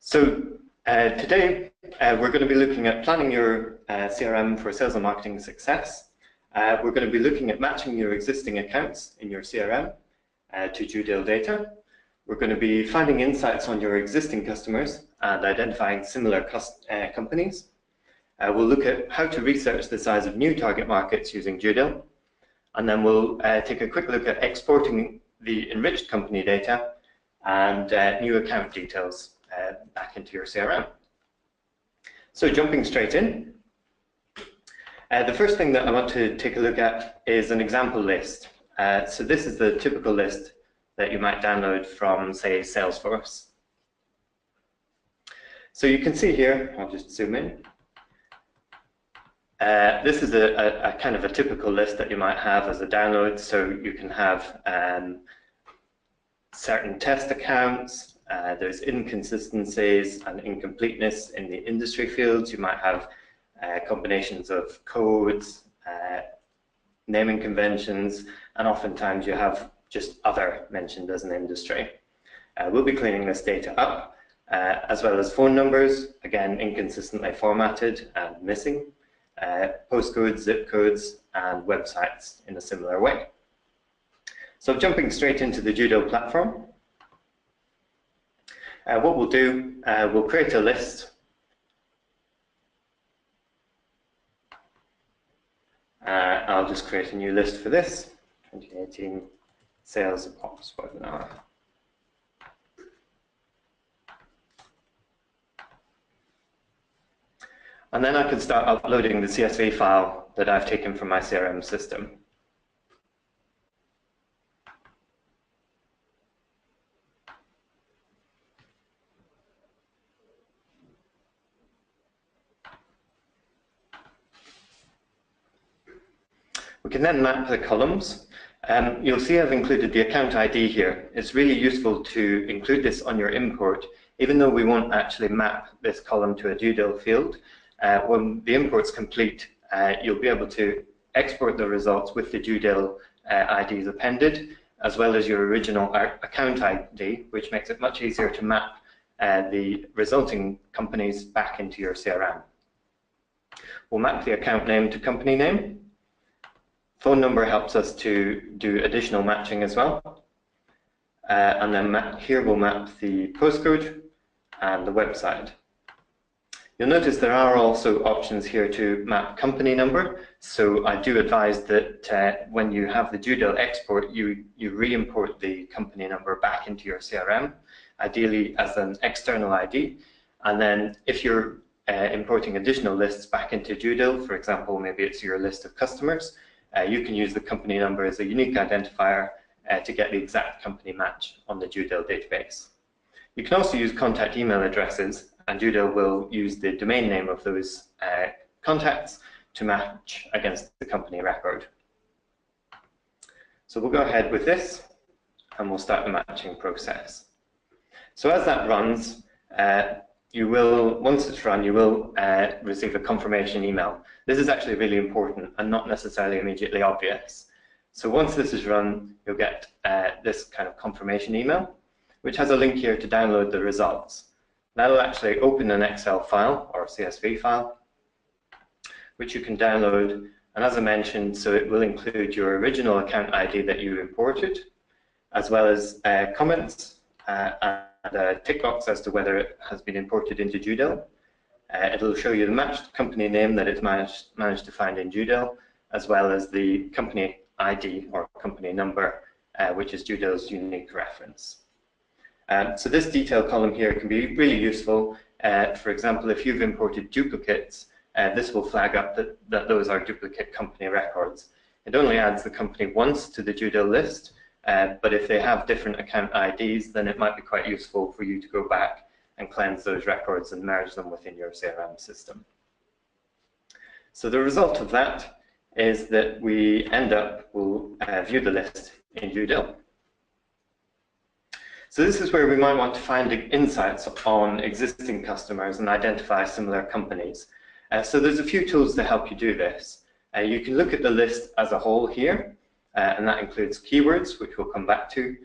Today we're going to be looking at planning your CRM for sales and marketing success. We're going to be looking at matching your existing accounts in your CRM to DueDil data. We're going to be finding insights on your existing customers and identifying similar companies. We'll look at how to research the size of new target markets using DueDil. And then we'll take a quick look at exporting the enriched company data and new account details back into your CRM. So jumping straight in, the first thing that I want to take a look at is an example list. So this is the typical list that you might download from, say, Salesforce. So you can see here, I'll just zoom in. This is a kind of a typical list that you might have as a download. So you can have certain test accounts. There's inconsistencies and incompleteness in the industry fields. You might have combinations of codes, naming conventions, and oftentimes you have just other mentioned as an industry. We'll be cleaning this data up, as well as phone numbers, again inconsistently formatted and missing, postcodes, zip codes, and websites in a similar way. So jumping straight into the DueDil platform, what we'll do, we'll create a list. I'll just create a new list for this, 2018 sales of Ops webinar. And then I can start uploading the CSV file that I've taken from my CRM system. We can then map the columns. You'll see I've included the account ID here. It's really useful to include this on your import, even though we won't actually map this column to a DueDil field. When the import's complete, you'll be able to export the results with the DueDil IDs appended, as well as your original account ID, which makes it much easier to map the resulting companies back into your CRM. We'll map the account name to company name. Phone number helps us to do additional matching as well. And then here we'll map the postcode and the website. You'll notice there are also options here to map company number. So I do advise that when you have the DueDil export, you re-import the company number back into your CRM, ideally as an external ID. And then if you're importing additional lists back into DueDil, for example, maybe it's your list of customers, you can use the company number as a unique identifier to get the exact company match on the DueDil database. You can also use contact email addresses, and DueDil will use the domain name of those contacts to match against the company record. So we'll go ahead with this, and we'll start the matching process. So as that runs, once it's run, you will receive a confirmation email. This is actually really important and not necessarily immediately obvious. So once this is run, you'll get this kind of confirmation email, which has a link here to download the results. That'll actually open an Excel file or CSV file, which you can download. And as I mentioned, so it will include your original account ID that you imported, as well as comments and a tick box as to whether it has been imported into DueDil. It'll show you the matched company name that it's managed to find in DueDil, as well as the company ID or company number, which is DueDil's unique reference. So this detail column here can be really useful. For example, if you've imported duplicates, this will flag up that those are duplicate company records. It only adds the company once to the DueDil list, but if they have different account IDs, then it might be quite useful for you to go back and cleanse those records and merge them within your CRM system. So the result of that is that we'll view the list in DueDil. So this is where we might want to find insights on existing customers and identify similar companies. So there's a few tools to help you do this. You can look at the list as a whole here, and that includes keywords, which we'll come back to.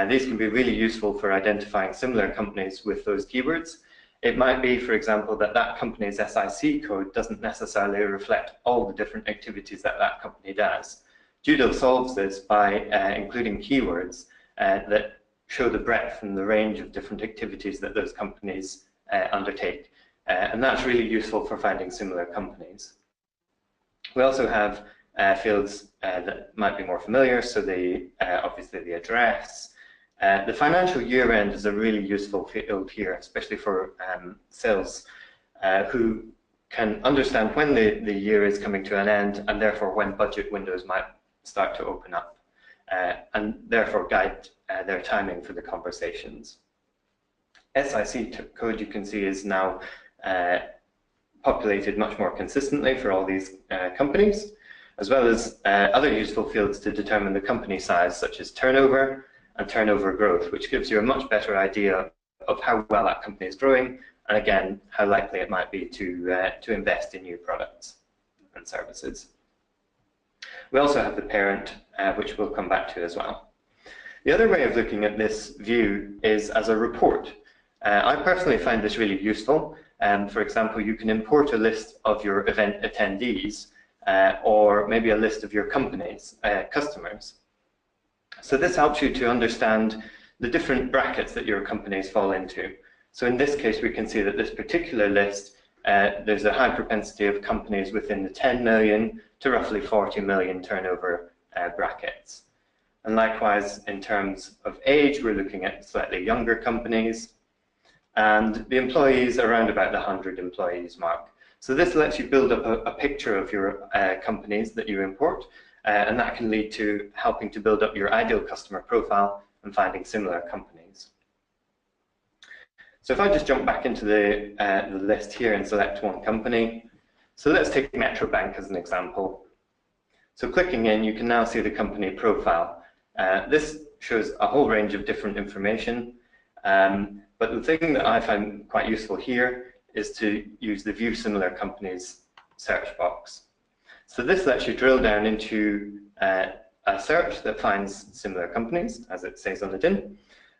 These can be really useful for identifying similar companies with those keywords. It might be, for example, that that company's SIC code doesn't necessarily reflect all the different activities that that company does. DueDil solves this by including keywords that show the breadth and the range of different activities that those companies undertake. And that's really useful for finding similar companies. We also have fields that might be more familiar, so obviously the address. The financial year end is a really useful field here, especially for sales who can understand when the year is coming to an end, and therefore when budget windows might start to open up, and therefore guide their timing for the conversations. SIC code, you can see, is now populated much more consistently for all these companies, as well as other useful fields to determine the company size, such as turnover and turnover growth, which gives you a much better idea of how well that company is growing, and again, how likely it might be to invest in new products and services. We also have the parent, which we'll come back to as well. The other way of looking at this view is as a report. I personally find this really useful. For example, you can import a list of your event attendees, or maybe a list of your company's customers. So this helps you to understand the different brackets that your companies fall into. So in this case, we can see that this particular list, there's a high propensity of companies within the 10 million to roughly 40 million turnover brackets. And likewise, in terms of age, we're looking at slightly younger companies, and the employees around about the 100 employees mark. So this lets you build up a picture of your companies that you import, and that can lead to helping to build up your ideal customer profile and finding similar companies. So if I just jump back into the list here and select one company, so let's take Metro Bank as an example. So clicking in, you can now see the company profile. This shows a whole range of different information, but the thing that I find quite useful here is to use the View Similar Companies search box. So this lets you drill down into a search that finds similar companies, as it says on the tin,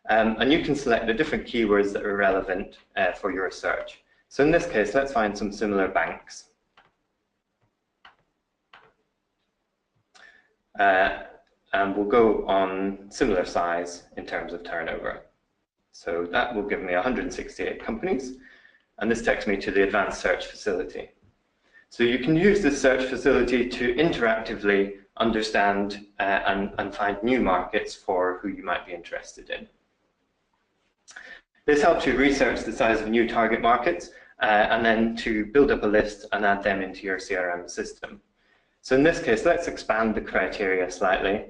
and you can select the different keywords that are relevant for your search. So in this case, let's find some similar banks. And we'll go on similar size in terms of turnover. So that will give me 168 companies, and this takes me to the advanced search facility. So you can use this search facility to interactively understand and find new markets for who you might be interested in. This helps you research the size of new target markets and then to build up a list and add them into your CRM system. So in this case, let's expand the criteria slightly.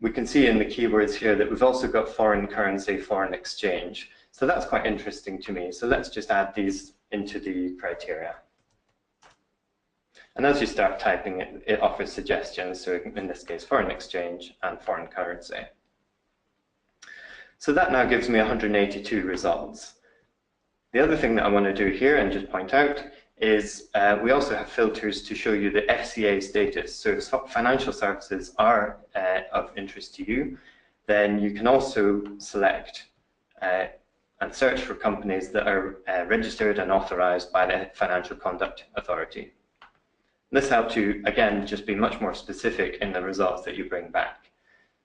We can see in the keywords here that we've also got foreign currency, foreign exchange. So that's quite interesting to me. So let's just add these into the criteria. And as you start typing, it offers suggestions. So in this case, foreign exchange and foreign currency. So that now gives me 182 results. The other thing that I want to do here and just point out is we also have filters to show you the FCA status. So if financial services are of interest to you, then you can also select and search for companies that are registered and authorized by the Financial Conduct Authority. This helps you, again, just be much more specific in the results that you bring back.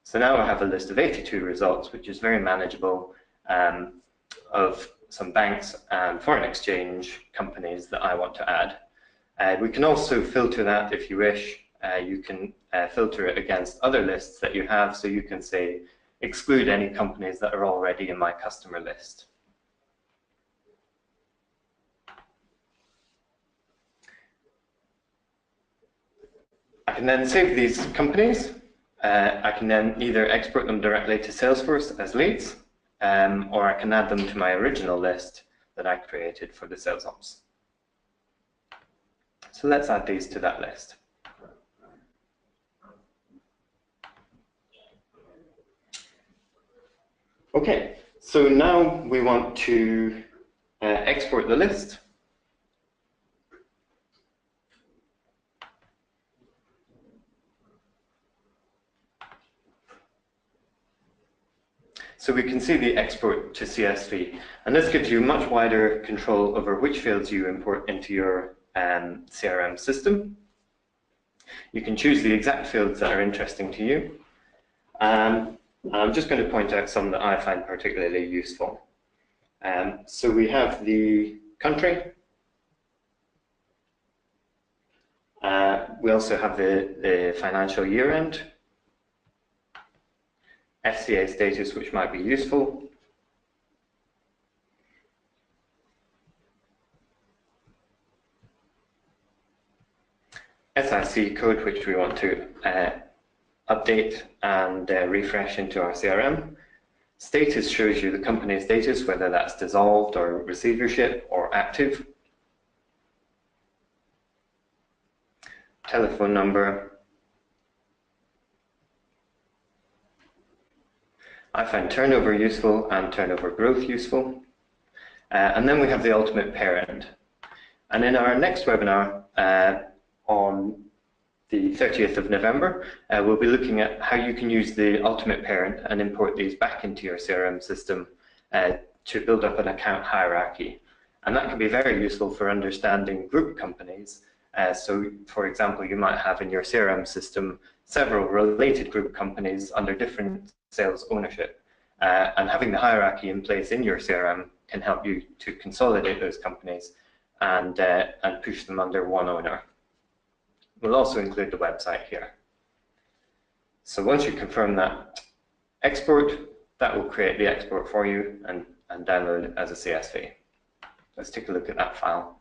So now I have a list of 82 results, which is very manageable, of some banks and foreign exchange companies that I want to add. We can also filter that if you wish. You can filter it against other lists that you have, so you can say exclude any companies that are already in my customer list. I can then save these companies. I can then either export them directly to Salesforce as leads, or I can add them to my original list that I created for the sales ops. So let's add these to that list. Okay, so now we want to export the list. So we can see the export to CSV, and this gives you much wider control over which fields you import into your CRM system. You can choose the exact fields that are interesting to you. I'm just going to point out some that I find particularly useful. So we have the country. We also have the financial year end. FCA status, which might be useful. SIC code, which we want to update and refresh into our CRM. Status shows you the company's status, whether that's dissolved or receivership or active. Telephone number. I find turnover useful and turnover growth useful. And then we have the ultimate parent. And in our next webinar on the 30th of November, we'll be looking at how you can use the ultimate parent and import these back into your CRM system to build up an account hierarchy. And that can be very useful for understanding group companies. So, for example, you might have in your CRM system several related group companies under different sales ownership. And having the hierarchy in place in your CRM can help you to consolidate those companies and push them under one owner. We'll also include the website here. So once you confirm that export, that will create the export for you and download it as a CSV. Let's take a look at that file.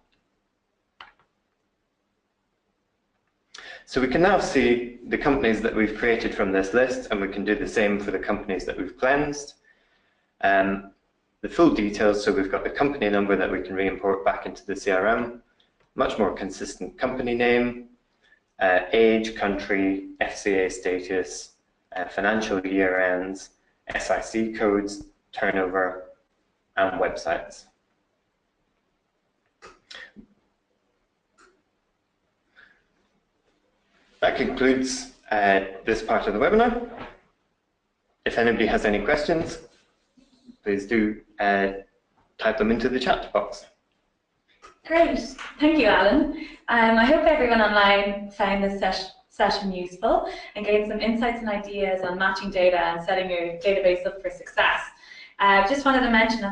So we can now see the companies that we've created from this list, and we can do the same for the companies that we've cleansed. The full details, so we've got the company number that we can re-import back into the CRM, much more consistent company name, age, country, FCA status, financial year ends, SIC codes, turnover, and websites. That concludes this part of the webinar. If anybody has any questions, please do type them into the chat box. Great, thank you, Alan. I hope everyone online found this session useful and gained some insights and ideas on matching data and setting your database up for success. Just wanted to mention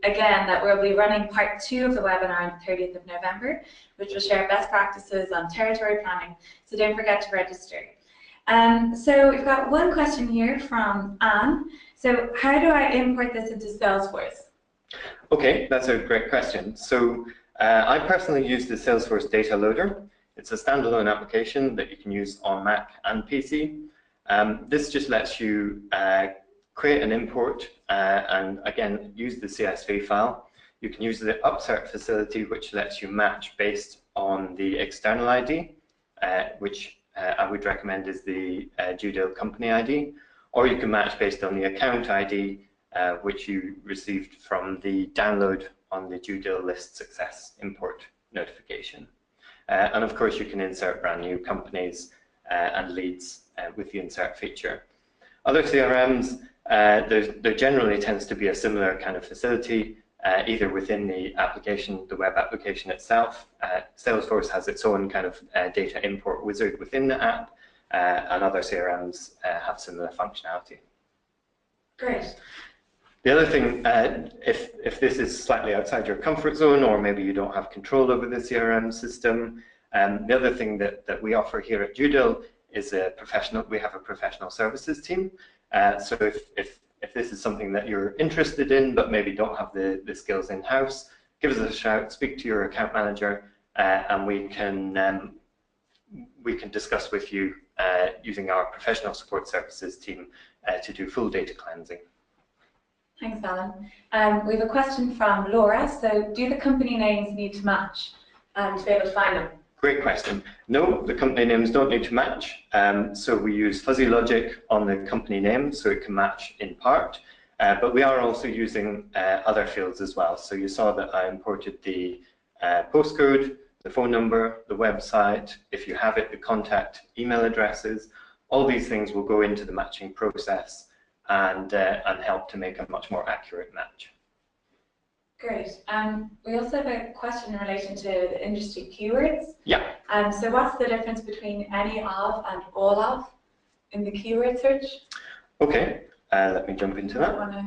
again that we'll be running part 2 of the webinar on the 30th of November, which will share best practices on territory planning, so don't forget to register. So we've got one question here from Anne. So how do I import this into Salesforce? Okay, that's a great question. So I personally use the Salesforce Data Loader. It's a standalone application that you can use on Mac and PC. This just lets you create an import and again use the CSV file. You can use the upsert facility, which lets you match based on the external ID, which I would recommend is the DueDil company ID, or you can match based on the account ID, which you received from the download on the DueDil list success import notification. And of course, you can insert brand new companies and leads with the insert feature. Other CRMs, there generally tends to be a similar kind of facility, either within the application, the web application itself. Salesforce has its own kind of data import wizard within the app, and other CRMs have similar functionality. Great. The other thing, if this is slightly outside your comfort zone, or maybe you don't have control over the CRM system, the other thing that we offer here at DueDil is we have a professional services team. So if this is something that you're interested in, but maybe don't have the skills in-house, give us a shout, speak to your account manager, and we can discuss with you using our professional support services team to do full data cleansing. Thanks, Alan. We have a question from Laura. So do the company names need to match to be able to find them? Great question. No, the company names don't need to match. So we use fuzzy logic on the company name so it can match in part. But we are also using other fields as well. So you saw that I imported the postcode, the phone number, the website, if you have it, the contact email addresses. All these things will go into the matching process and help to make a much more accurate match. Great. We also have a question in relation to the industry keywords. Yeah. So what's the difference between any of and all of in the keyword search? Okay, let me jump into that.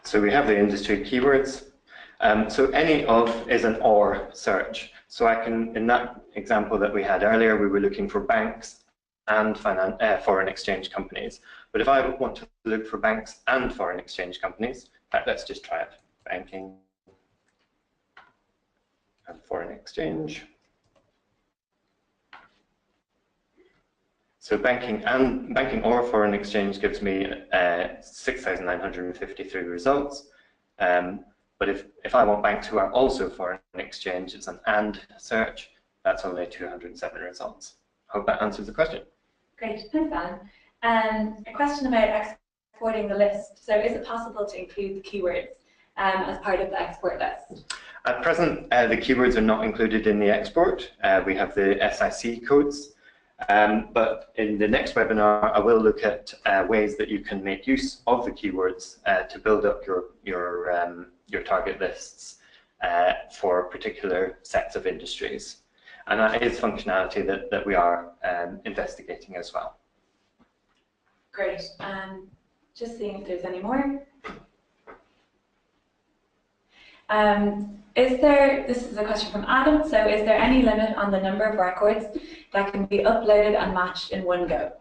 So we have the industry keywords. So any of is an or search. So I can, in that example that we had earlier, we were looking for banks and foreign exchange companies. But if I want to look for banks and foreign exchange companies, in fact, let's just try it. Banking and foreign exchange. So banking or foreign exchange gives me 6,953 results. But if I want banks who are also foreign exchange, it's an and search. That's only 207 results. Hope that answers the question. Great, thanks, Alan. A question about exporting the list. So is it possible to include the keywords as part of the export list? At present, the keywords are not included in the export. We have the SIC codes. But in the next webinar, I will look at ways that you can make use of the keywords to build up your target lists for particular sets of industries. And that is functionality that we are investigating as well. Great. Just seeing if there's any more. This is a question from Adam, so is there any limit on the number of records that can be uploaded and matched in one go?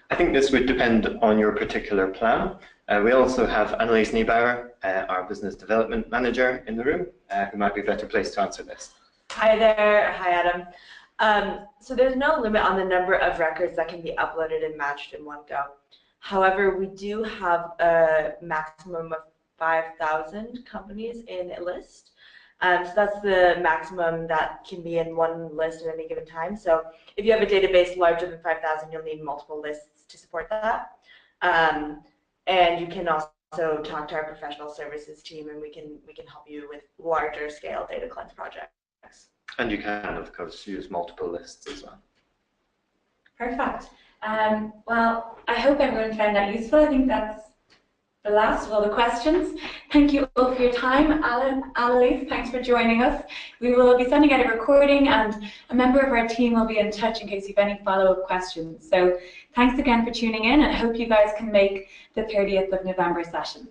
I think this would depend on your particular plan. We also have Annelies Niebauer, our business development manager, in the room, who might be better placed to answer this. Hi there. Hi, Adam. So there's no limit on the number of records that can be uploaded and matched in one go. However, we do have a maximum of 5,000 companies in a list. So that's the maximum that can be in one list at any given time. So if you have a database larger than 5,000, you'll need multiple lists to support that. And you can also talk to our professional services team, and we can help you with larger scale data cleanse projects. And you can, of course, use multiple lists as well. Perfect. Well, I hope everyone found that useful. I think that's the last of all the questions. Thank you all for your time. Alan, Annelies, thanks for joining us. We will be sending out a recording, and a member of our team will be in touch in case you have any follow-up questions. So thanks again for tuning in, and I hope you guys can make the 30th of November session.